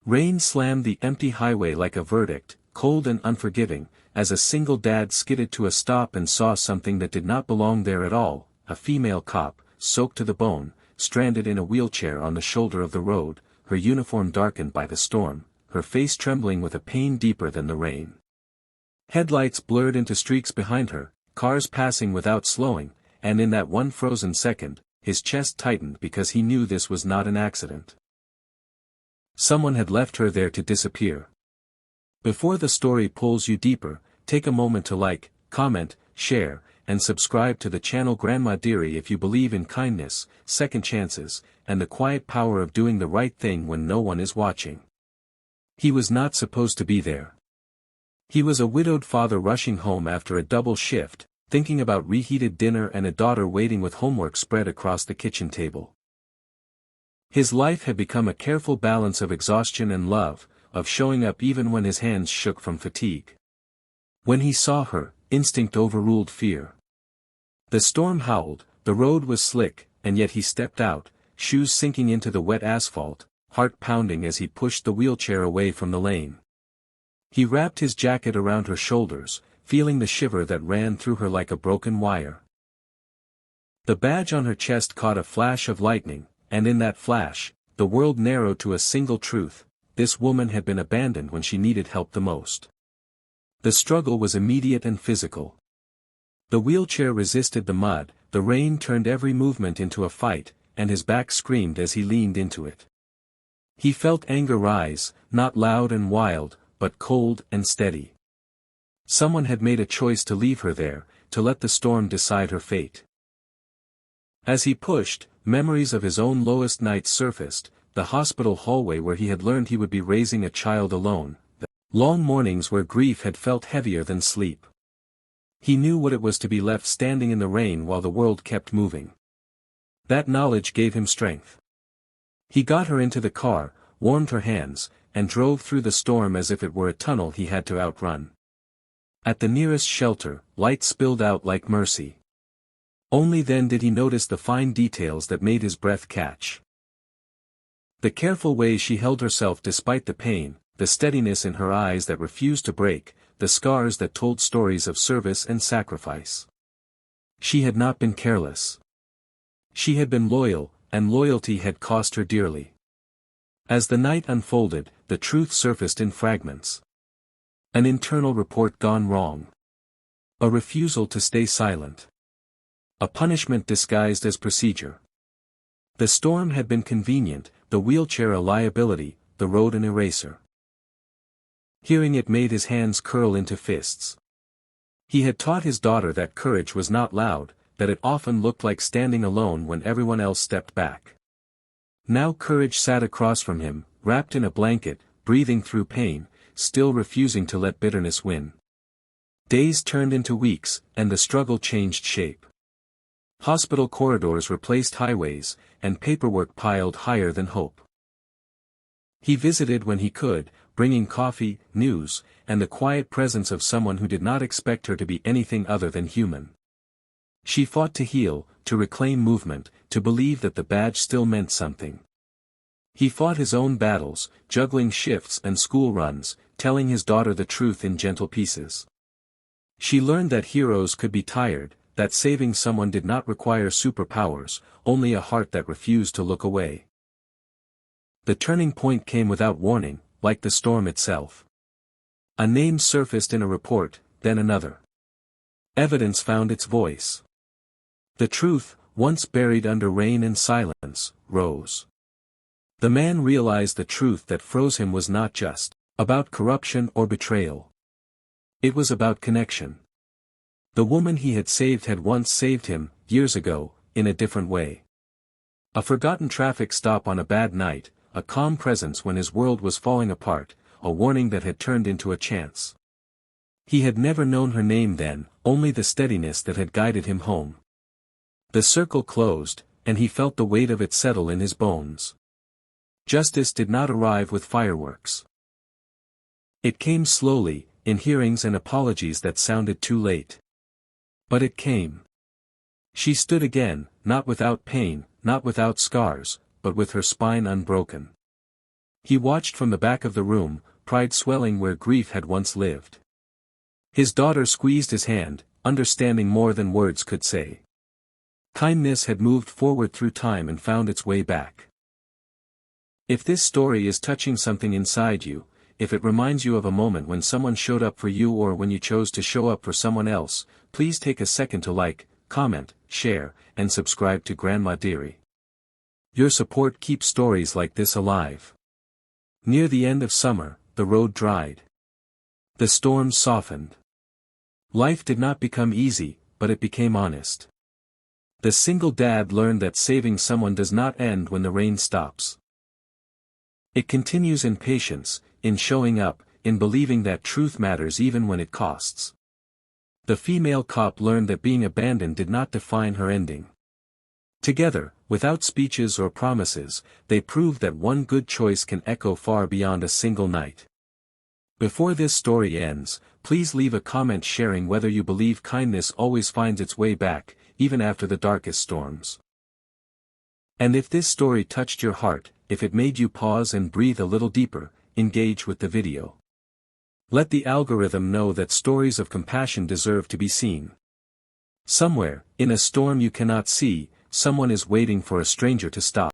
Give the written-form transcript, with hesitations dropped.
Rain slammed the empty highway like a verdict, cold and unforgiving, as a single dad skidded to a stop and saw something that did not belong there at all, a female cop, soaked to the bone, stranded in a wheelchair on the shoulder of the road, her uniform darkened by the storm, her face trembling with a pain deeper than the rain. Headlights blurred into streaks behind her, cars passing without slowing, and in that one frozen second, his chest tightened because he knew this was not an accident. Someone had left her there to disappear. Before the story pulls you deeper, take a moment to like, comment, share, and subscribe to the channel Grandma Dearie if you believe in kindness, second chances, and the quiet power of doing the right thing when no one is watching. He was not supposed to be there. He was a widowed father rushing home after a double shift, thinking about reheated dinner and a daughter waiting with homework spread across the kitchen table. His life had become a careful balance of exhaustion and love, of showing up even when his hands shook from fatigue. When he saw her, instinct overruled fear. The storm howled, the road was slick, and yet he stepped out, shoes sinking into the wet asphalt, heart pounding as he pushed the wheelchair away from the lane. He wrapped his jacket around her shoulders, feeling the shiver that ran through her like a broken wire. The badge on her chest caught a flash of lightning, and in that flash, the world narrowed to a single truth: this woman had been abandoned when she needed help the most. The struggle was immediate and physical. The wheelchair resisted the mud, the rain turned every movement into a fight, and his back screamed as he leaned into it. He felt anger rise, not loud and wild, but cold and steady. Someone had made a choice to leave her there, to let the storm decide her fate. As he pushed, memories of his own lowest nights surfaced, the hospital hallway where he had learned he would be raising a child alone, the long mornings where grief had felt heavier than sleep. He knew what it was to be left standing in the rain while the world kept moving. That knowledge gave him strength. He got her into the car, warmed her hands, and drove through the storm as if it were a tunnel he had to outrun. At the nearest shelter, light spilled out like mercy. Only then did he notice the fine details that made his breath catch. The careful way she held herself despite the pain, the steadiness in her eyes that refused to break, the scars that told stories of service and sacrifice. She had not been careless. She had been loyal, and loyalty had cost her dearly. As the night unfolded, the truth surfaced in fragments. An internal report gone wrong. A refusal to stay silent. A punishment disguised as procedure. The storm had been convenient, the wheelchair a liability, the road an eraser. Hearing it made his hands curl into fists. He had taught his daughter that courage was not loud, that it often looked like standing alone when everyone else stepped back. Now courage sat across from him, wrapped in a blanket, breathing through pain, still refusing to let bitterness win. Days turned into weeks, and the struggle changed shape. Hospital corridors replaced highways, and paperwork piled higher than hope. He visited when he could, bringing coffee, news, and the quiet presence of someone who did not expect her to be anything other than human. She fought to heal, to reclaim movement, to believe that the badge still meant something. He fought his own battles, juggling shifts and school runs, telling his daughter the truth in gentle pieces. She learned that heroes could be tired, that saving someone did not require superpowers, only a heart that refused to look away. The turning point came without warning, like the storm itself. A name surfaced in a report, then another. Evidence found its voice. The truth, once buried under rain and silence, rose. The man realized the truth that froze him was not just about corruption or betrayal. It was about connection. The woman he had saved had once saved him, years ago, in a different way. A forgotten traffic stop on a bad night, a calm presence when his world was falling apart, a warning that had turned into a chance. He had never known her name then, only the steadiness that had guided him home. The circle closed, and he felt the weight of it settle in his bones. Justice did not arrive with fireworks. It came slowly, in hearings and apologies that sounded too late. But it came. She stood again, not without pain, not without scars, but with her spine unbroken. He watched from the back of the room, pride swelling where grief had once lived. His daughter squeezed his hand, understanding more than words could say. Kindness had moved forward through time and found its way back. If this story is touching something inside you, if it reminds you of a moment when someone showed up for you or when you chose to show up for someone else, please take a second to like, comment, share, and subscribe to Grandma Dearie. Your support keeps stories like this alive. Near the end of summer, the road dried. The storms softened. Life did not become easy, but it became honest. The single dad learned that saving someone does not end when the rain stops. It continues in patience, in showing up, in believing that truth matters even when it costs. The female cop learned that being abandoned did not define her ending. Together, without speeches or promises, they proved that one good choice can echo far beyond a single night. Before this story ends, please leave a comment sharing whether you believe kindness always finds its way back, even after the darkest storms. And if this story touched your heart, if it made you pause and breathe a little deeper, engage with the video. Let the algorithm know that stories of compassion deserve to be seen. Somewhere, in a storm you cannot see, someone is waiting for a stranger to stop.